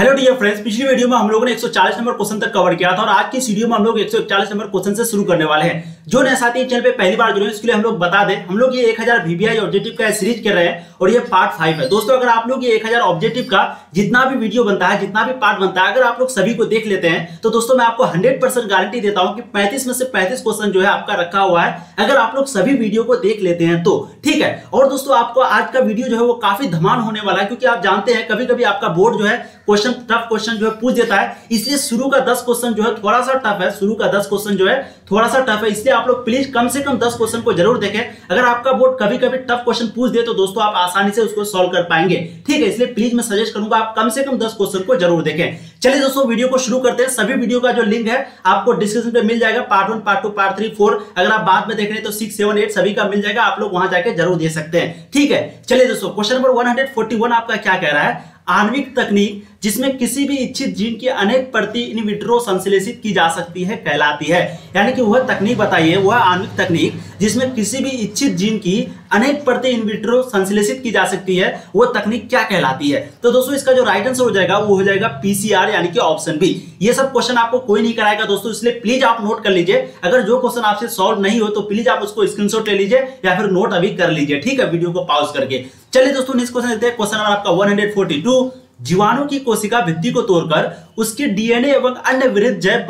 Hello dear friends, पिछली video में हम लोगों ने 140 नंबर क्वेश्चन तक कवर किया था और आज की इस वीडियो में हम लोग 141 नंबर क्वेश्चन से शुरू करने वाले हैं। जो नए साथी चैनल पे पहली बार जुड़े हैं उसके लिए हम लोग बता दें, हम लोग ये 1000 VBI ऑब्जेक्टिव का सीरीज कर रहे हैं और ये पार्ट 5 है। दोस्तों, अगर आप लोग ये 1000 ऑब्जेक्टिव का जितना भी वीडियो बनता है, जितना भी पार्ट बनता है, अगर आप लोग सभी को देख लेते हैं तो दोस्तों मैं आपको 100% गारंटी देता हूं कि 35 में से 35 क्वेश्चन जो है आपका रखा हुआ है, अगर आप लोग सभी वीडियो को देख लेते हैं तो ठीक है। और दोस्तों, आपको आज का वीडियो जो है वो काफी धमाल होने वाला है, क्योंकि आप जानते हैं कभी कभी आपका बोर्ड जो है क्वेश्चन टफ क्वेश्चन जो है पूछ देता है, इसलिए शुरू का 10 क्वेश्चन जो है थोड़ा सा टफ है। शुरू का 10 क्वेश्चन जो है थोड़ा सा टफ है, इसलिए आप लोग प्लीज कम से कम 10 क्वेश्चन को जरूर देखें। अगर आपका बोर्ड कभी कभी टफ क्वेश्चन पूछ दे तो दोस्तों आप आसानी से उसको सॉल्व कर पाएंगे, ठीक है। इसलिए प्लीज मैं सजेस्ट करूंगा आप कम से कम 10 क्वेश्चन को जरूर देखें। चलिए दोस्तों, वीडियो को शुरू करते हैं। सभी वीडियो का जो लिंक है आपको डिस्क्रिप्शन पे मिल जाएगा। पार्ट 1, पार्ट 2, पार्ट 3, 4 अगर आप बाद में देख रहे हैं तो 6, 7, 8 सभी का मिल जाएगा, आप लोग वहां जाके जरूर दे सकते हैं, ठीक है। चलिए दोस्तों, क्वेश्चन नंबर 141 आपका क्या कह रहा है? आणविक तकनीक जिसमें किसी भी इच्छित जीन की अनेक प्रति इन विट्रो संश्लेषित की जा सकती है कहलाती है। यानी कि वह तकनीक बताइए, वह आणविक तकनीक जिसमें किसी भी इच्छित जीन की अनेक प्रति इन विट्रो संश्लेषित की जा सकती है, वह तकनीक क्या कहलाती है? तो दोस्तों इसका जो राइट आंसर हो जाएगा वो हो जाएगा PCR, यानी कि ऑप्शन बी। ये सब क्वेश्चन आपको कोई नहीं कराएगा दोस्तों, इसलिए प्लीज आप नोट कर लीजिए। अगर जो क्वेश्चन आपसे सॉल्व नहीं हो तो प्लीज आप उसको स्क्रीनशॉट ले लीजिए या फिर नोट अभी कर लीजिए, ठीक है, वीडियो को पॉज करके। चलिए दोस्तों, नेक्स्ट क्वेश्चन देखते हैं। क्वेश्चन नंबर आपका 142, जीवाणु की कोशिका भित्ति को तोड़कर उसके DNA एवं अन्य विरुद्ध जैव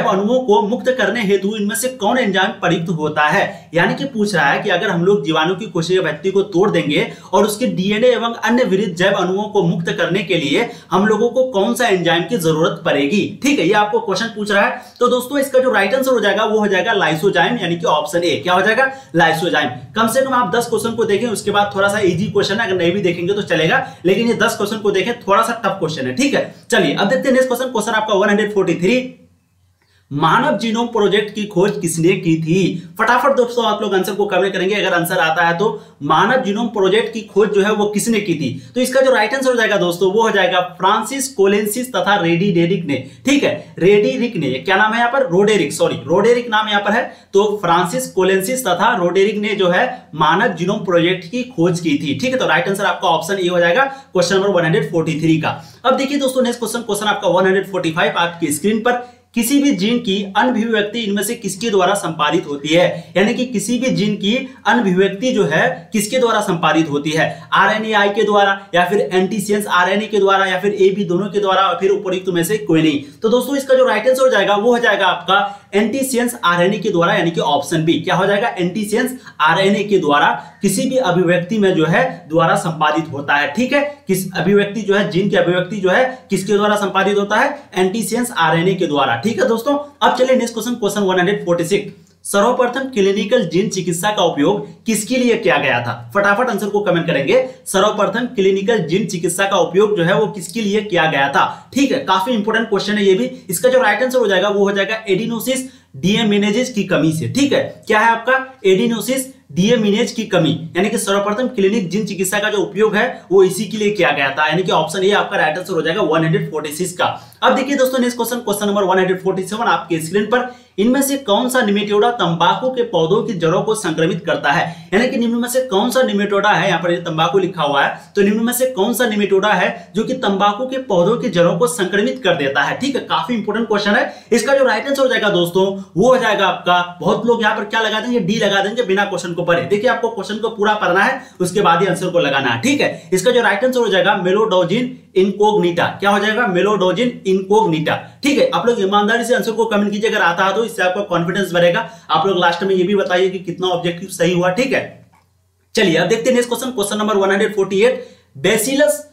अणुओं को मुक्त करने हेतु इनमें से कौन एंजाइम प्रयुक्त होता है? यानी कि पूछ रहा है कि अगर हम लोग जीवाणु की कोशिका भित्ति को तोड़ देंगे और उसके DNA एवं अन्य विरुद्ध जैव अणुओं को मुक्त करने के लिए हम लोगों को कौन सा एंजाइम की जरूरत पड़ेगी, ठीक है, ये आपको क्वेश्चन पूछ रहा है। तो दोस्तों इसका जो राइट आंसर हो जाएगा वो हो जाएगा लाइसोजाइम, यानी कि ऑप्शन ए। क्या हो जाएगा? लाइसोजाइम। कम से कम आप 10 क्वेश्चन को देखें, उसके बाद थोड़ा सा इजी क्वेश्चन है, अगर नहीं भी देखेंगे तो चलेगा, लेकिन ये 10 क्वेश्चन को देखें, थोड़ा सा टफ क्वेश्चन है, ठीक है। चलिए अब देखते हैं नेक्स्ट क्वेश्चन। क्वेश्चन आपका 143, मानव जीनोम प्रोजेक्ट की खोज किसने की थी? फटाफट दोस्तों आप लोग आंसर को कमेंट करेंगे, अगर आंसर आता है तो मानव जीनोम प्रोजेक्ट की खोज जो है वो किसने की थी? तो इसका जो राइट आंसर हो जाएगा दोस्तों वो हो जाएगा फ्रांसिस कोलेंसिस तथा रेडी-डेरिक ने, ठीक है, रेडी-रिक ने। क्या नाम है यहाँ पर? रोडेरिक नाम यहाँ पर है। तो फ्रांसिस कोलेंसिस तथा रोडेरिक ने जो है मानव जीनोम प्रोजेक्ट की खोज की थी, ठीक है। तो राइट आंसर आपका ऑप्शन ए हो जाएगा क्वेश्चन नंबर 143 का। अब देखिए दोस्तों नेक्स्ट क्वेश्चन, क्वेश्चन आपका 145 आपकी स्क्रीन पर। किसी भी जीन की अनभिव्यक्ति इनमें से किसके द्वारा संपादित होती है? यानी कि किसी भी जीन की अनभिव्यक्ति जो है किसके द्वारा संपादित होती है? RNAi के द्वारा या फिर एंटीसेंस RNA के द्वारा या फिर AB दोनों के द्वारा, फिर उपयुक्त में से कोई नहीं। तो दोस्तों इसका जो राइट आंसर हो जाएगा वो हो जाएगा आपका एंटीसेंस RNA के द्वारा, यानी कि ऑप्शन बी। क्या हो जाएगा? एंटीसेंस RNA के द्वारा किसी भी अभिव्यक्ति में जो है द्वारा संपादित होता है, ठीक है। किस अभिव्यक्ति जो है, जीन की अभिव्यक्ति जो है किसके द्वारा संपादित होता है? एंटीसेंस RNA के द्वारा, ठीक है दोस्तों। अब चलिए नेक्स्ट क्वेश्चन, क्वेश्चन 146, सर्वप्रथम क्लिनिकल जीन चिकित्सा का उपयोग किसके लिए किया गया था? फटाफट आंसर को कमेंट करेंगे। सर्वप्रथम क्लिनिकल जीन चिकित्सा का उपयोग जो है वो किसके लिए किया गया था, ठीक है। काफी इंपोर्टेंट क्वेश्चन है ये भी। इसका जो राइट आंसर हो जाएगा वो हो जाएगा एडिनोसिस डीएमिनेज की कमी से, ठीक है। क्या है आपका? एडिनोसिस डीएमिनेज की कमी, यानी कि सर्वप्रथम क्लिनिक जीन चिकित्सा का जो उपयोग है वो इसी के लिए किया गया था, यानी कि ऑप्शन ए आपका राइट आंसर हो जाएगा 146 का। अब देखिए दोस्तों नेक्स्ट क्वेश्चन, क्वेश्चन नंबर 147 आपके स्क्रीन पर। इनमें से कौन सा निमेटोडा तंबाकू के पौधों की जड़ों को संक्रमित करता है? यानी कि निम्न में से कौन सा निमेटोडा है, यहाँ पर ये तंबाकू लिखा हुआ है, तो निम्न में से कौन सा निमेटोडा है जो कि तंबाकू के पौधों की जड़ों को संक्रमित कर देता है, ठीक है। काफी इंपोर्टेंट क्वेश्चन है। इसका जो राइट आंसर हो जाएगा दोस्तों वो हो जाएगा आपका, बहुत लोग यहाँ पर क्या लगा देंगे? डी लगा देंगे बिना क्वेश्चन को पढ़े। देखिए आपको क्वेश्चन को पूरा पढ़ना है, उसके बाद ही आंसर को लगाना है, ठीक है। इसका जो राइट आंसर हो जाएगा मेलोडोजिन इनकोग्निटा। क्या हो जाएगा? मेलोडोजिन इनकोग्निटा, ठीक है। आप लोग ईमानदारी से आंसर को कमेंट कीजिए अगर आता है तो, इससे आपका कॉन्फिडेंस बढ़ेगा। आप लोग लास्ट में ये भी बताइए कि कितना ऑब्जेक्टिव सही हुआ, ठीक है। चलिए अब देखते हैं next question, question number 148,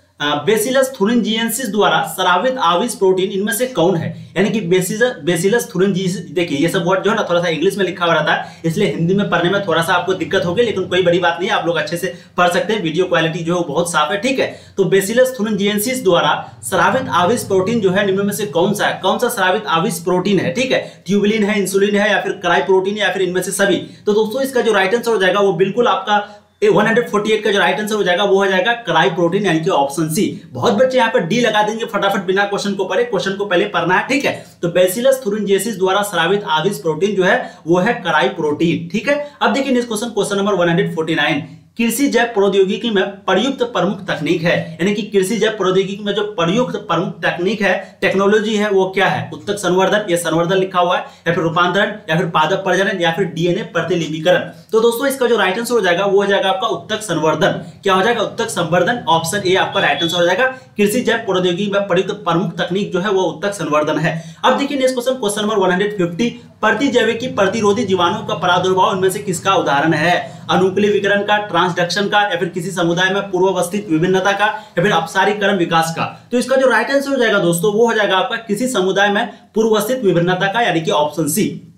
bacillus thuringiensis द्वारा स्रावित आविष प्रोटीन इनमें से कौन है? यानी कि बेसिलस थुरिंजिएंसिस, देखिए ये सब वर्ड जो है ना थोड़ा सा इंग्लिश में लिखा हुआ रहता है, इसलिए हिंदी में पढ़ने में थोड़ा सा आपको दिक्कत होगी, लेकिन कोई बड़ी बात नहीं है, आप लोग अच्छे से पढ़ सकते हैं। वीडियो क्वालिटी जो है वो बहुत साफ है, ठीक है। तो बेसिलस थुरिंजिएंसिस द्वारा स्रावित आविष प्रोटीन जो है निम्न में से कौन सा है? कौन सा स्रावित आविष प्रोटीन है, ठीक है। ट्यूबुलिन है, इंसुलिन है, या फिर क्राई प्रोटीन, या फिर इनमें से सभी। तो दोस्तों इसका जो राइट आंसर हो जाएगा वो बिल्कुल आपका 148 का जो राइट आंसर हो जाएगा वो हो जाएगा क्राई प्रोटीन, यानी कि ऑप्शन सी। बहुत बच्चे यहाँ पर डी लगा देंगे फटाफट बिना क्वेश्चन को पढ़े, क्वेश्चन को पहले पढ़ना है, ठीक है। तो बेसिलस थुरिंजिएंसिस द्वारा स्रावित आविष प्रोटीन जो है वो है क्राई प्रोटीन, ठीक है। अब देखिए नेक्स्ट क्वेश्चन, क्वेश्चन नंबर 149, कृषि जैव प्रौद्योगिकी में प्रयुक्त प्रमुख तकनीक है, यानी कि कृषि जैव प्रौद्योगिकी में जो प्रयुक्त प्रमुख तकनीक है, टेक्नोलॉजी है, वो क्या है? उत्तक संवर्धन, ये संवर्धन लिखा हुआ है, या फिर रूपांतरण, या फिर पादप प्रजनन, या फिर डीएनए प्रतिलिपिकरण। तो दोस्तों इसका जो राइट आंसर हो जाएगा वो हो जाएगा आपका उत्तक संवर्धन। क्या हो जाएगा? उत्तक संवर्धन। ऑप्शन ए आपका राइट आंसर हो जाएगा। कृषि जैव प्रौद्योगिकी में प्रयुक्त प्रमुख तकनीक जो है वो उत्तक संवर्धन है। अब देखिए नेक्स्ट क्वेश्चन, क्वेश्चन नंबर 150, प्रतिजैविकी प्रतिरोधी जीवाणुओं का प्रादुर्भाव इनमें से किसका उदाहरण है? अनुकूली विकिरण का, ट्रांसडक्शन का, या फिर किसी समुदाय में पूर्वावस्थित विभिन्नता का, या फिर अपसारीकरण विकास का। तो इसका जो राइट आंसर हो जाएगा दोस्तों वो हो जाएगा आपका किसी समुदाय में पूर्वावस्थित विभिन्नता का, यानी कि ऑप्शन सी।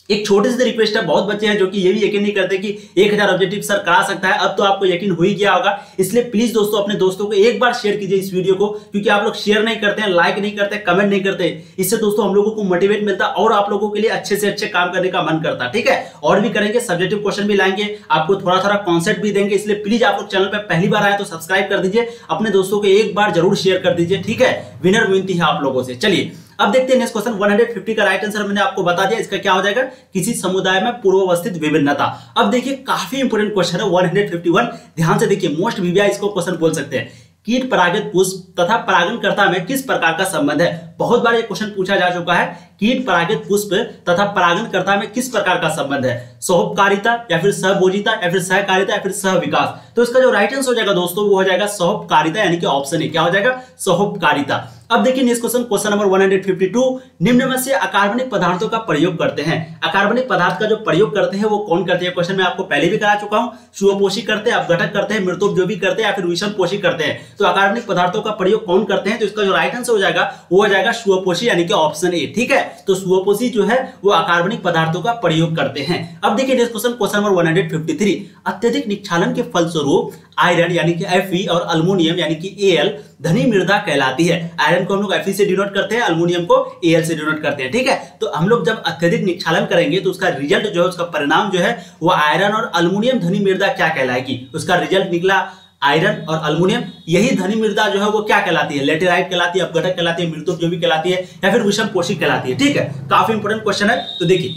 एक छोटी सी रिक्वेस्ट है, बहुत बच्चे हैं जो कि ये भी यकीन नहीं करते कि 1000 ऑब्जेक्टिव सर करा सकता है। अब तो आपको यकीन हो ही गया होगा, इसलिए प्लीज दोस्तों अपने दोस्तों को एक बार शेयर कीजिए इस वीडियो को, क्योंकि आप लोग शेयर नहीं करते हैं, लाइक नहीं करते, कमेंट नहीं करते। इससे दोस्तों हम लोगों को मोटिवेट मिलता है और आप लोगों के लिए अच्छे से अच्छे काम करने का मन करता है। ठीक है, और भी करेंगे, सब्जेक्टिव क्वेश्चन भी लाएंगे, आपको थोड़ा थोड़ा कॉन्सेप्ट भी देंगे। इसलिए प्लीज आप लोग चैनल पर पहली बार आए तो सब्सक्राइब कर दीजिए, अपने दोस्तों को एक बार जरूर शेयर कर दीजिए। ठीक है, विनर विनती है आप लोगों से। चलिए अब देखते हैं नेक्स्ट क्वेश्चन 150 का राइट आंसर मैंने आपको बता दिया, इसका क्या हो जाएगा? किसी समुदाय में पूर्वावस्थित विभिन्नता। अब देखिए काफी इंपोर्टेंट क्वेश्चन है 151, ध्यान से देखिए, मोस्ट वीवीआई इसको क्वेश्चन बोल सकते हैं। कीट परागित पुष्प तथा परागणकर्ता में किस प्रकार का संबंध है? बहुत बार ये क्वेश्चन पूछा जा चुका है, कीट परागित पुष्प तथा परागणकर्ता में किस प्रकार का संबंध है? सोपकारिता, या फिर सहभोजिता, या फिर सहकारिता, या फिर सहविकास। तो इसका जो राइट आंसर हो जाएगा दोस्तों वो हो जाएगा सोपकारिता, यानी कि ऑप्शन ए। क्या हो जाएगा? सोपकारिता। अब देखिए नेक्स्ट क्वेश्चन, क्वेश्चन नंबर 152, निम्न में से अकार्बनिक पदार्थों का प्रयोग करते हैं। अकार्बनिक पदार्थ का जो प्रयोग करते हैं वो कौन करते हैं? क्वेश्चन मैं आपको पहले भी करा चुका हूं। शुभपोषी करते हैं, अपघटक करते हैं, मृतोपयोगी करते हैं, या फिर विषमपोषी करते हैं। तो अकार्बनिक पदार्थों का प्रयोग कौन करते हैं? तो इसका जो राइट आंसर हो जाएगा वो हो जाएगा शुभपोषी, यानी कि ऑप्शन ए। ठीक है, तो शुभपोषी जो है वो अकार्बनिक पदार्थों का प्रयोग करते हैं। अब देखिए नेक्स्ट क्वेश्चन, क्वेश्चन नंबर 153, अत्यधिक निक्षालन के फलस्वरूप आयरन यानी कि Fe और अल्युमिनियम यानी कि Al धनी मृदा कहलाती है। आयरन को हम लोग Fe से डिनोट करते हैं, अल्युमिनियम को Al से डिनोट करते हैं। ठीक है, तो हम लोग जब अत्यधिक निक्षालन करेंगे तो उसका रिजल्ट जो है, उसका परिणाम जो है वो आयरन और अल्युमिनियम धनी मृदा क्या कहलाएगी? उसका रिजल्ट निकला आयरन और अल्युमिनियम, यही धनी मृदा जो है वो क्या कहलाती है? लेटेराइट कहलाती है, अपघटक कहलाती है, मृतोपयोगी कहलाती है, या फिर विषमपोषी कहलाती है। ठीक है, काफी इंपोर्टेंट क्वेश्चन है। तो देखिए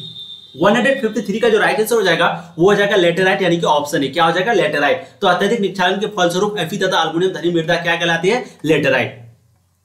153 का जो राइट आंसर हो जाएगा वो हो जाएगा लेटेराइट, यानी कि ऑप्शन ए। क्या हो जाएगा? लेटेराइट। तो अत्यधिक निक्षालन के फलस्वरूप Fe तथा अल्युमिनियम धनी मृदा क्या कहलाती है? लेटेराइट।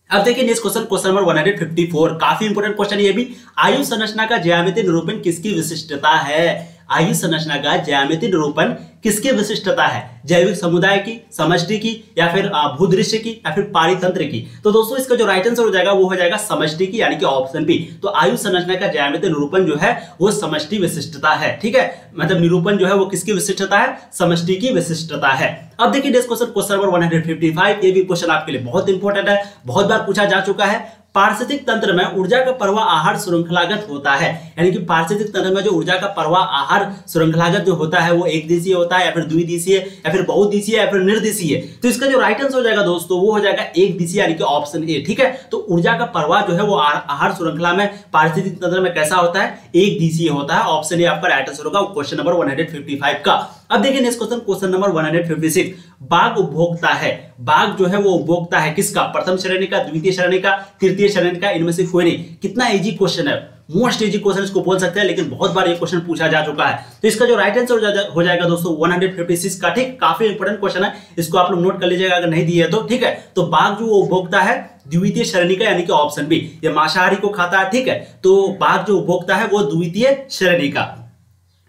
अब देखिए नेक्स्ट क्वेश्चन, क्वेश्चन नंबर 154, काफी इंपोर्टेंट क्वेश्चन है ये भी। आयु संरचना का ज्यामितीय निरूपण किसकी विशिष्टता है? आयु संरचना का ज्यामितीय निरूपण किसकी विशिष्टता है? जैविक समुदाय की, समष्टि की, या फिर भूदृश्य की, या फिर पारितंत्र की। तो दोस्तों इसका जो राइट आंसर हो जाएगा वो हो जाएगा समष्टि की, यानी कि ऑप्शन बी। तो आयु संरचना का ज्यामितीय निरूपण जो है वो समष्टि विशिष्टता है। ठीक है, मतलब निरूपण जो है वो किसकी विशिष्टता है? समष्टि की विशिष्टता है। अब देखिए नेक्स्ट क्वेश्चन, क्वेश्चन नंबर 155, ये भी क्वेश्चन आपके लिए बहुत इंपॉर्टेंट है, बहुत बार पूछा जा चुका है। पारिस्थितिक तंत्र में ऊर्जा का प्रवाह आहार श्रृंखलागत होता है, यानी कि पारिस्थितिक तंत्र में जो ऊर्जा का प्रवाह आहार श्रृंखलागत जो होता है वो एक दिशीय होता है, या फिर द्विदिशीय, या फिर बहुदिशीय, या फिर निर्दिशीय। तो इसका जो राइट आंसर हो जाएगा दोस्तों वो हो जाएगा एक दिशीय, यानी कि ऑप्शन ए। ठीक है, तो ऊर्जा का प्रवाह जो है वो आहार श्रृंखला में पारिस्थितिक तंत्र में कैसा होता है? एक दिशीय होता है। ऑप्शन ए आपका राइट आंसर होगा क्वेश्चन नंबर 155 का। अब देखिए नेक्स्ट क्वेश्चन, क्वेश्चन नंबर 156, बाघ उपभोक्ता है। बाघ जो है वो उपभोक्ता है किसका? प्रथम श्रेणी का, द्वितीय श्रेणी का, तृतीय श्रेणी का, इनमें से कोई नहीं। कितना इजी क्वेश्चन है, मोस्ट इजी क्वेश्चन इसको बोल सकते हैं, लेकिन बहुत बार ये क्वेश्चन पूछा जा चुका है। तो इसका जो राइट आंसर हो जाएगा दोस्तों 156 का। ठीक, काफी इंपोर्टेंट क्वेश्चन है, इसको आप लोग नोट कर लीजिएगा अगर नहीं दिए तो। ठीक है, तो बाघ जो उपभोक्ता है द्वितीय श्रेणी का, यानी कि ऑप्शन बी। ये मांसाहारी को खाता है। ठीक है, तो बाघ जो उपभोक्ता है वो द्वितीय श्रेणी का।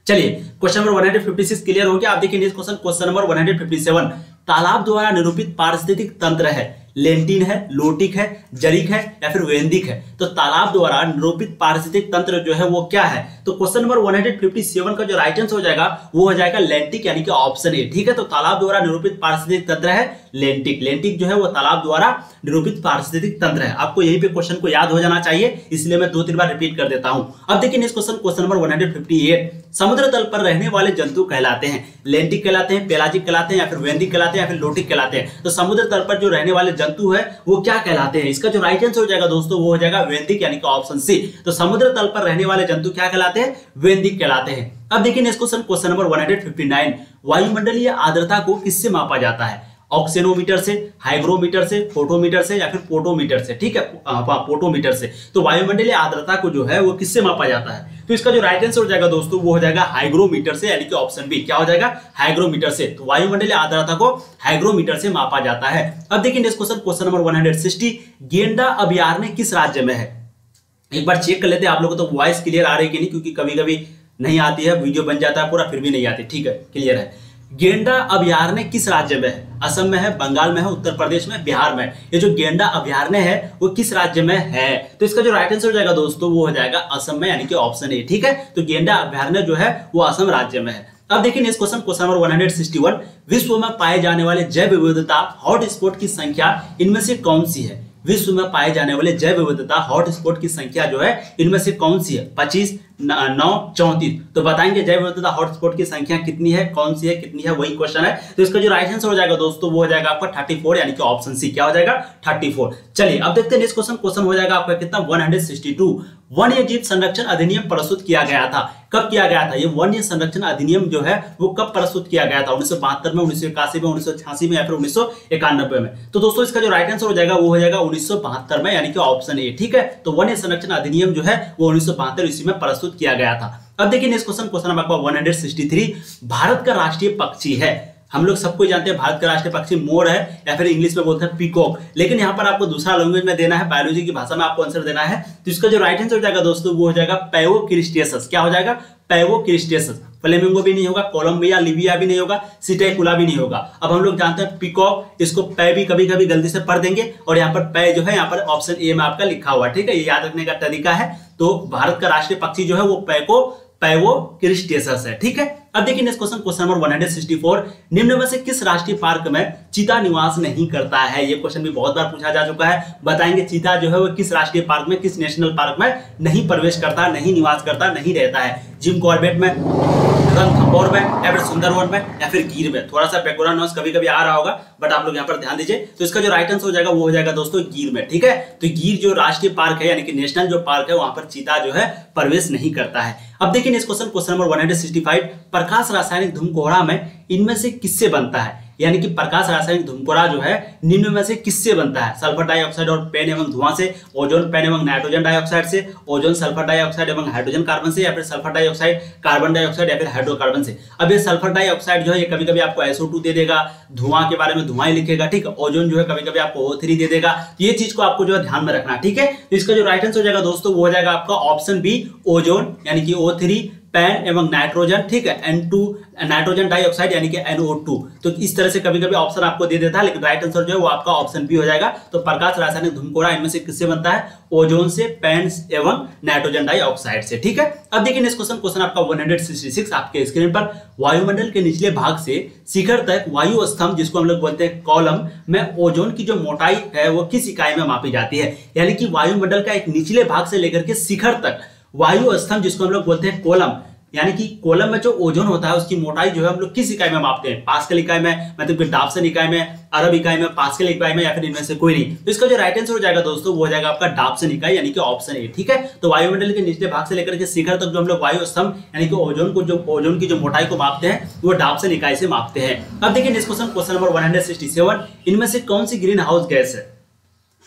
चलिए क्वेश्चन नंबर 156 क्लियर हो गया। आप देखिए नेक्स्ट क्वेश्चन, क्वेश्चन नंबर 157, तालाब द्वारा निरूपित पारिस्थितिक तंत्र है। लेंटिन है, लोटिक है, जरिक है, या फिर वेंदिक है। तो तालाब द्वारा निरूपित पारिस्थितिक तंत्र जो है वो क्या है? तो क्वेश्चन नंबर 157 का जो राइट आंसर हो जाएगा वो हो जाएगा लेंटिक, यानी कि ऑप्शन ए। ठीक है, तो तालाब द्वारा निरूपित पारिस्थितिक तंत्र है लेंटिक। लेंटिक जो है वो तालाब द्वारा निरूपित पारिस्थितिक तंत्र है। आपको यही पे क्वेश्चन को याद हो जाना चाहिए, इसलिए मैं 2-3 बार रिपीट कर देता हूं। अब देखिए नेक्स्ट क्वेश्चन, क्वेश्चन नंबर 158, समुद्र तल पर रहने वाले जंतु कहलाते हैं। लेंटिक कहलाते हैं, पेलाजिक कहलाते हैं, या फिर वेंदिक कहलाते हैं, या फिर लोटिक कहलाते हैं। तो समुद्र तल पर जो रहने वाले जंतु है वो क्या कहलाते हैं? इसका जो राइट आंसर हो जाएगा दोस्तों वो हो जाएगा वेंदिक, यानी कि ऑप्शन सी। तो समुद्र तल पर रहने वाले जंतु क्या कहलाते हैं? वेंदिक कहलाते हैं। अब देखिए नेक्स्ट क्वेश्चन, क्वेश्चन नंबर 159, वायुमंडलीय आर्द्रता को किससे मापा जाता है? ऑक्सीनोमीटर से, हाइग्रोमीटर से, फोटोमीटर से या फिर पोटोमीटर से, ठीक है, पोटोमीटर से। तो वायुमंडलीय आर्द्रता को जो है वो किससे मापा जाता है? तो इसका जो राइट आंसर हो जाएगा दोस्तों वो हो जाएगा हाइग्रोमीटर से, यानी कि ऑप्शन बी। क्या हो जाएगा? हाइग्रोमीटर से। तो वायुमंडलीय आर्द्रता को हाइग्रोमीटर से मापा जाता है। अब देखिए नेक्स्ट क्वेश्चन, क्वेश्चन नंबर 160, गेंडा अभयारण्य किस राज्य में है? एक बार चेक कर लेते हैं आप लोगों को तो वॉइस क्लियर आ रही है कि नहीं, क्योंकि कभी कभी नहीं आती है, वीडियो बन जाता है पूरा फिर भी नहीं आती। ठीक है, क्लियर है। गेंडा अभयारण्य किस राज्य में है? असम में है, बंगाल में है, उत्तर प्रदेश में, बिहार में। ये जो गेंडा अभयारण्य है वो किस राज्य में है? तो इसका जो राइट आंसर हो जाएगा दोस्तों वो हो जाएगा असम में, यानी कि ऑप्शन ए। ठीक है, तो गेंडा अभयारण्य जो है वो असम राज्य में है। अब देखिए नेक्स्ट क्वेश्चन, क्वेश्चन नंबर 161, विश्व में पाए जाने वाले जैव विविधता हॉटस्पॉट की संख्या इनमें से कौन सी है? विश्व में पाए जाने वाले जैव विविधता हॉटस्पॉट की संख्या जो है इनमें से कौन सी है? 25, 9, 34। तो बताएंगे जैव विविधता हॉटस्पॉट की संख्या कितनी है, कौन सी है, कितनी है, वही क्वेश्चन है। तो इसका जो राइट आंसर हो जाएगा दोस्तों वो हो जाएगा आपका 34, यानी कि ऑप्शन सी। क्या हो जाएगा? 34। चलिए अब देखते हैं नेक्स्ट क्वेश्चन, क्वेश्चन हो जाएगा आपका कितना? 162। वन्य जीव संरक्षण अधिनियम प्रस्तुत किया गया था। कब किया गया था? ये वन्य संरक्षण अधिनियम जो है वो कब प्रस्तुत किया गया था? 1972 में, 1981 में, 1986 में या फिर 1991 में? तो दोस्तों इसका जो राइट आंसर हो जाएगा वो हो जाएगा 1972 में, यानी कि ऑप्शन ए। ठीक है, तो वन्य संरक्षण अधिनियम जो है वो 1972 ईस्वी में प्रस्तुत किया गया था। अब देखिए next question, question number 163, Bharat का राष्ट्रीय पक्षी है। हम लोग सबको जानते हैं भारत का राष्ट्रीय पक्षी मोर है, या फिर इंग्लिश में बोलते हैं पीकॉक। लेकिन यहाँ पर आपको दूसरा लैंग्वेज में देना है, बायोलॉजी की भाषा में आपको आंसर देना है। तो इसका जो राइट आंसर हो जाएगा दोस्तों वो हो जाएगा पैवोक्रिस्टेसस। क्या हो जाएगा? पैवोक्रिस्टेसस। फ्लेमिंगो भी नहीं होगा, कोलंबिया लिबिया भी नहीं होगा, सिटेकुला भी नहीं होगा। अब हम लोग जानते हैं पीकॉक, इसको पै भी कभी कभी गलती से पढ़ देंगे, और यहाँ पर पै जो है यहाँ पर ऑप्शन ए में आपका लिखा हुआ। ठीक है, ये याद रखने का तरीका है। तो भारत का राष्ट्रीय पक्षी जो है वो पैवोक्रिस्टेसस है। ठीक है, अब देखिए नेक्स्ट क्वेश्चन, क्वेश्चन नंबर 164, निम्न में से किस राष्ट्रीय पार्क में चीता निवास नहीं करता है? ये क्वेश्चन भी बहुत बार पूछा जा चुका है। बताएंगे चीता जो है वो किस राष्ट्रीय पार्क में, किस नेशनल पार्क में नहीं प्रवेश करता, नहीं निवास करता, नहीं रहता है? जिम कॉर्बेट में, रणथंभौर में, या फिर सुंदरवन में, या फिर गिर में? थोड़ा सा बैकग्राउंड नॉइज कभी कभी आ रहा होगा, बट आप लोग यहाँ पर ध्यान दीजिए। तो इसका जो राइट आंसर हो जाएगा वो हो जाएगा दोस्तों गिर में। ठीक है, तो गिर जो राष्ट्रीय पार्क है, यानी कि नेशनल जो पार्क है, वहां पर चीता जो है प्रवेश नहीं करता है। अब देखिए नेक्स्ट क्वेश्चन, क्वेश्चन नंबर 165, प्रकाश रासायनिक धूमकोहरा में इनमें से किससे बनता है? यानी कि प्रकाश रासायनिक धूमकोहरा जो है निम्न में से किससे बनता है? सल्फर डाइऑक्साइड और पेन एवं धुआं से, ओजोन पेन एवं नाइट्रोजन डाइऑक्साइड से, ओजोन सल्फर डाइऑक्साइड एवं हाइड्रोजन कार्बन से, या फिर सल्फर डाइऑक्साइड कार्बन डाइऑक्साइड या फिर हाइड्रोकार्बन से? अब ये सल्फर डाइऑक्साइड जो है ये कभी कभी आपको SO2 दे देगा, धुआं के बारे में धुआं ही लिखेगा। ठीक है, ओजोन जो है कभी कभी आपको O3 दे देगा। ये चीज को आपको जो है ध्यान में रखना। ठीक है, तो इसका जो राइट आंसर हो जाएगा दोस्तों वो हो जाएगा आपका ऑप्शन बी, ओजोन, यानी कि O3, पेन एवं नाइट्रोजन। ठीक है, N2 नाइट्रोजन डाइऑक्साइड यानी कि NO2। तो इस तरह से कभी कभी ऑप्शन आपको दे देता है, लेकिन राइट आंसर जो है वो आपका ऑप्शन बी हो जाएगा। तो प्रकाश रासायनिक धूमकोहरा इनमें से किससे बनता है? ओजोन से, पेन एवं नाइट्रोजन डाइऑक्साइड से। ठीक है, अब देखिए नेक्स्ट क्वेश्चन, क्वेश्चन आपका 166 आपके स्क्रीन पर, वायुमंडल के निचले भाग से शिखर तक वायु स्तंभ, जिसको हम लोग बोलते हैं कॉलम में, ओजोन की जो मोटाई है वो किस इकाई में मापी जाती है? यानी कि वायुमंडल का एक निचले भाग से लेकर के शिखर तक वायु स्तंभ, जिसको हम लोग बोलते हैं कॉलम, यानी कि कॉलम में जो ओजोन होता है उसकी मोटाई जो है हम लोग किस इकाई में मापते हैं? पास्कल इकाई में, मतलब कि डाप्सन इकाई में, अरब इकाई में, पास्कल इकाई में, या फिर इनमें से कोई नहीं? तो इसका जो राइट आंसर हो जाएगा दोस्तों वो हो जाएगा आपका डाप्सन इकाई, यानी कि ऑप्शन ए। ठीक है, तो वायुमंडल के निचले भाग से लेकर के शिखर तक जो हम लोग वायु स्तंभ यानी कि ओजोन की जो मोटाई को मापते हैं वो डाप्सन इकाई से मापते हैं। अब देखिए नेक्स्ट क्वेश्चन, क्वेश्चन नंबर 167, इनमें से कौन सी ग्रीन हाउस गैस है?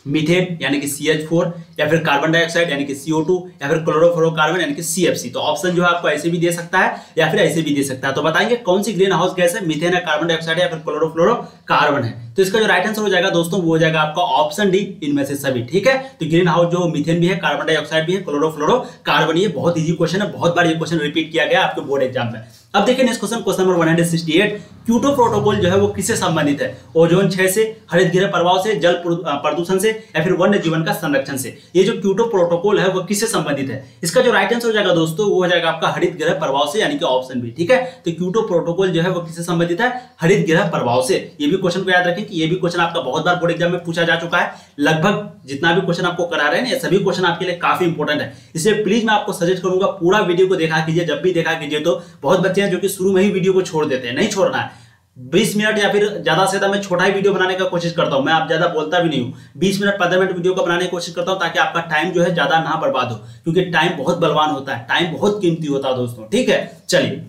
मीथेन यानी कि CH4, या फिर कार्बन डाइऑक्साइड यानी कि CO2, या फिर क्लोरोफ्लोरोकार्बन यानी कि CFC? तो ऑप्शन जो है आपको ऐसे भी दे सकता है या फिर ऐसे भी दे सकता है। तो बताएंगे कौन सी ग्रीन हाउस गैस है? मीथेन है, कार्बन डाइऑक्साइड है, या फिर क्लोरोफ्लोरोकार्बन है? तो इसका जो राइट आंसर हो जाएगा दोस्तों वो हो जाएगा आपका ऑप्शन डी, इनमें से सभी। ठीक है, तो ग्रीन हाउस जो मीथेन भी है, कार्बन डाइऑक्साइड भी है, क्लोरोफ्लोरोकार्बन। ये बहुत इजी क्वेश्चन है, बहुत बार ये क्वेश्चन रिपीट किया गया आपके बोर्ड एग्जाम में। अब देखिए next question, question number 168, Kyoto protocol जो है वो किससे संबंधित है? ओजोन क्षय से, हरितगृह प्रभाव से, जल प्रदूषण से, या फिर वन्य जीवन का संरक्षण से? ये जो क्योटो प्रोटोकॉल है वो किससे संबंधित है? इसका जो राइट आंसर हो जाएगा दोस्तों वो हो जाएगा आपका हरितगृह प्रभाव से, यानी कि ऑप्शन बी। ठीक है, तो क्योटो प्रोटोकॉल जो है वो किससे संबंधित है? हरितगृह प्रभाव से। ये भी क्वेश्चन को याद रखें कि ये भी क्वेश्चन आपका बहुत बार बोर्ड एग्जाम में पूछा जा चुका है। लगभग जितना भी क्वेश्चन आपको करा रहे हैं ये सभी क्वेश्चन आपके लिए काफी इंपॉर्टेंट है, इसलिए प्लीज मैं आपको सजेस्ट करूंगा पूरा वीडियो को देखा कीजिए। जब भी देखा कीजिए, तो बहुत बच्चे हैं जो कि शुरू में ही वीडियो को छोड़ देते हैं, नहीं छोड़ना है। 20 मिनट या फिर ज्यादा से ज्यादा मैं छोटा ही वीडियो बनाने का कोशिश करता हूं, मैं आप ज्यादा बोलता भी नहीं हूं। 20 मिनट 15 मिनट वीडियो को बनाने की कोशिश करता हूं ताकि आपका टाइम जो है ज्यादा ना बर्बाद हो, क्योंकि टाइम बहुत बलवान होता है, टाइम बहुत कीमती होता है दोस्तों। ठीक है, चलिए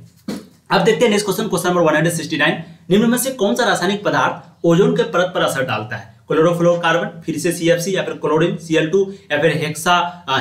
अब देखते हैं नेक्स्ट क्वेश्चन, क्वेश्चन नंबर 169, निम्न में से कौन सा रासायनिक पदार्थ ओजोन के परत पर असर डालता है? क्लोरोफ्लोरोकार्बन, फिर से CFC, या फिर क्लोरीन Cl2, या फिर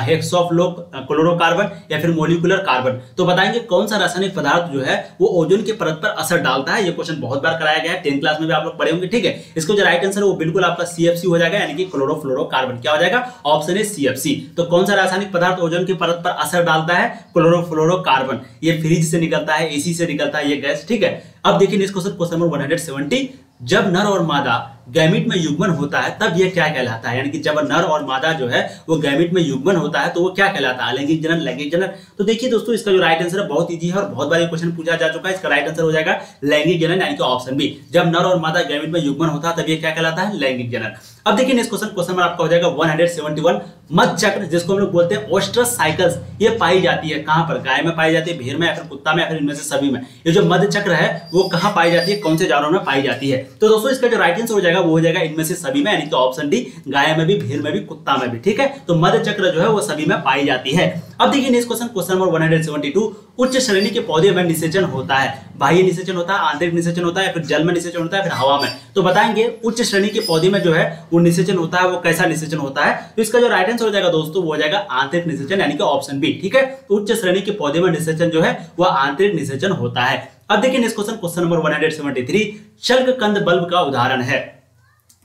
हेक्सोफ्लोरोकार्बन, या फिर मोलिकुलर कार्बन। तो बताएंगे कौन सा रासायनिक पदार्थ जो है वो ओजोन के परत पर असर डालता है। ये क्वेश्चन बहुत बार कराया गया है, 10th क्लास में भी आप लोग पढ़े होंगे, ठीक है। इसको जो राइट आंसर है वो बिल्कुल आपका CFC हो जाएगा, यानी कि क्लोरोफ्लोरोकार्बन। क्या हो जाएगा? ऑप्शन है CFC। तो कौन सा रासायनिक पदार्थ ओजोन के परत पर असर डालता है? क्लोरोफ्लोरोकार्बन। ये फ्रिज से निकलता है, AC से निकलता है ये गैस, ठीक है। अब देखिए नेक्स्ट क्वेश्चन, क्वेश्चन नंबर 170, जब नर और मादा गैमीट में युग्मन होता है तब यह क्या कहलाता है? यानी कि जब नर और मादा जो है वो गैमीट में युग्मन होता है तो वो क्या कहलाता है? लैंगिक जनन, लैंगिक जनन। तो देखिए दोस्तों, इसका जो राइट आंसर है बहुत इजी है और बहुत बार ये क्वेश्चन पूछा जा चुका है। इसका राइट आंसर हो जाएगा लैंगिक जनन, यानी कि ऑप्शन बी। जब नर और मादा गैमीट में युग्मन होता है तब ये क्या कहलाता है? लैंगिक जनन। अब देखिए नेक्स्ट क्वेश्चन, क्वेश्चन नंबर आपका हो जाएगा 171, मध्य चक्र, जिसको हम लोग बोलते हैं ओस्ट्रस साइकिल्स, ये पाई जाती है कहां पर? गाय में पाई जाती है, भेड़ में, या फिर कुत्ता में, या फिर इनमें से सभी में? ये जो मध्य चक्र है वो कहां पाई जाती है, कौन से जानवरों में पाई जाती है? तो दोस्तों इसका जो राइट आंसर हो जाएगा वो हो जाएगा इनमें से सभी में, यानी कि ऑप्शन डी, गाय में भी, भेड़ में भी, कुत्ता में भी, ठीक है। तो मध्य चक्र जो है वो सभी में पाई जाती है। अब देखिए नेक्स्ट क्वेश्चन, क्वेश्चन नंबर 172, उच्च श्रेणी के पौधे में निषेचन होता है, बाह्य निषेचन होता है, आंतरिक निषेचन होता है, या फिर जल में निषेचन होता है, फिर हवा में? तो बताएंगे उच्च श्रेणी के पौधे में जो है वो निषेचन होता है, वो कैसा निषेचन होता है? तो इसका जो राइट आंसर हो जाएगा दोस्तों वो हो जाएगा आंतरिक निषेचन, यानी कि ऑप्शन बी, ठीक है। तो उच्च श्रेणी के पौधे में निषेचन जो है वह आंतरिक निषेचन होता है। अब देखिए नेक्स्ट क्वेश्चन, क्वेश्चन नंबर 173, शल्ककंद बल्ब का उदाहरण है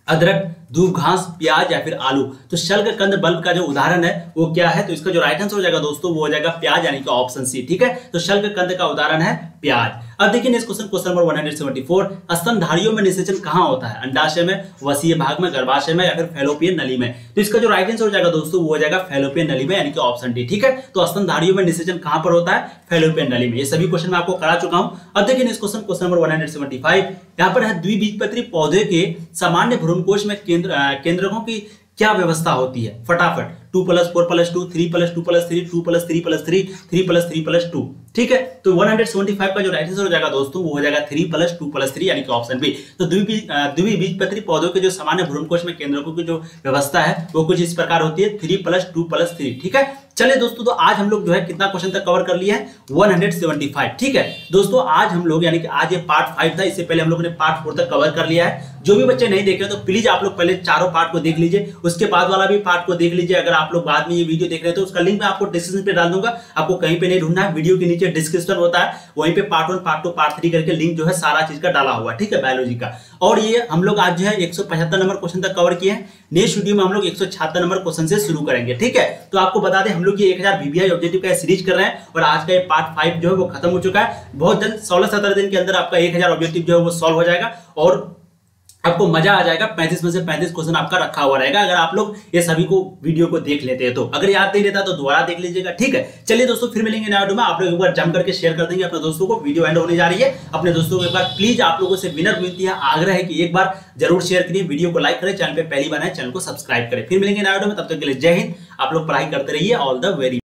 अदरक, दूब घास, प्याज, या फिर आलू? तो शल्ककंद बल्ब का जो उदाहरण है वो क्या है? तो इसका जो राइट आंसर हो जाएगा दोस्तों वो हो जाएगा प्याज, यानी कि ऑप्शन सी, ठीक है। तो शल्ककंद का उदाहरण है प्याज। अब देखिए नेक्स्ट क्वेश्चन, क्वेश्चन नंबर 174, स्तनधारियों में निषेचन कहां होता है? अंडाशय में, वसीय भाग में, गर्भाशय में, या फिर फैलोपियन नली में? तो इसका जो राइट आंसर हो जाएगा दोस्तों वो हो जाएगा फैलोपियन नली में, यानी कि ऑप्शन डी, ठीक है। तो स्तनधारियों में निषेचन कहां पर होता है? फैलोपियन नली में। ये सभी क्वेश्चन मैं आपको करा चुका हूं। अब देखिए नेक्स्ट क्वेश्चन, क्वेश्चन नंबर 175, यहाँ पर है द्विबीजपत्री पौधे के सामान्य भ्रूणकोश में केंद्रकों की क्या व्यवस्था होती है? फटाफट, 2+4+2, 3+2+3, 2+3+3, 3+3+2, ठीक है। तो 175 का जो राइट आंसर हो जाएगा दोस्तों वो हो जाएगा 3+2+3, यानी कि ऑप्शन बी। तो द्विबीजपत्री पौधों के जो सामान्य भ्रूणकोश में केंद्रकों की जो व्यवस्था है वो कुछ इस प्रकार होती है, 3+2+3, ठीक है। चलिए दोस्तों, तो आज हम लोग जो है कितना क्वेश्चन तक कवर कर लिया है? 175, ठीक है दोस्तों। आज हम लोग, यानी कि आज ये पार्ट 5 था, इससे पहले हम लोगों ने पार्ट 4 तक कवर कर लिया है। जो भी बच्चे नहीं देख रहे तो प्लीज आप लोग पहले चारों पार्ट को देख लीजिए, उसके बाद वाला भी पार्ट को देख लीजिए। अगर आप लोग बाद में ये वीडियो देख रहे हैं तो उसका लिंक मैं आपको डिस्क्रिप्शन पे डाल दूंगा, आपको कहीं पे नहीं ढूंढना है, वीडियो के नीचे डिस्क्रिप्शन होता है, वहीं पे पार्ट 1, पार्ट 2, पार्ट 3 करके लिंक जो है सारा चीज का डाला हुआ है, ठीक है, बायोलॉजी का। और ये हम लोग आज जो है 175 नंबर क्वेश्चन तक कवर किए हैं। नेक्स्ट वीडियो में हम लोग 176 नंबर क्वेश्चन से शुरू करेंगे, ठीक है। तो आपको बता दें हम लोग ये 1000 VBI ऑब्जेक्टिव का सीरीज कर रहे हैं और आज का ये पार्ट 5 जो है वो खत्म हो चुका है। बहुत जल्द 16-17 दिन के अंदर आपका 1000 ऑब्जेक्टिव जो है वो सॉल्व हो जाएगा और आपको मजा आ जाएगा। 35 में से 35 क्वेश्चन आपका रखा हुआ रहेगा अगर आप लोग ये सभी को वीडियो को देख लेते हैं तो। अगर याद नहीं रहता तो दोबारा देख लीजिएगा, ठीक है। चलिए दोस्तों, फिर मिलेंगे नया वीडियो में। आप लोग एक बार जम करके शेयर कर देंगे अपने दोस्तों को। वीडियो एंड होने जा रही है, अपने दोस्तों को एक बार प्लीज आप लोगों से विनर विनती है, आग्रह है कि एक बार जरूर शेयर करिए, वीडियो को लाइक करें, चैनल पे पहली बार आए चैनल को सब्सक्राइब करें। फिर मिलेंगे नया वीडियो में, तब तक के लिए जय हिंद। आप लोग पढ़ाई करते रहिए। All the very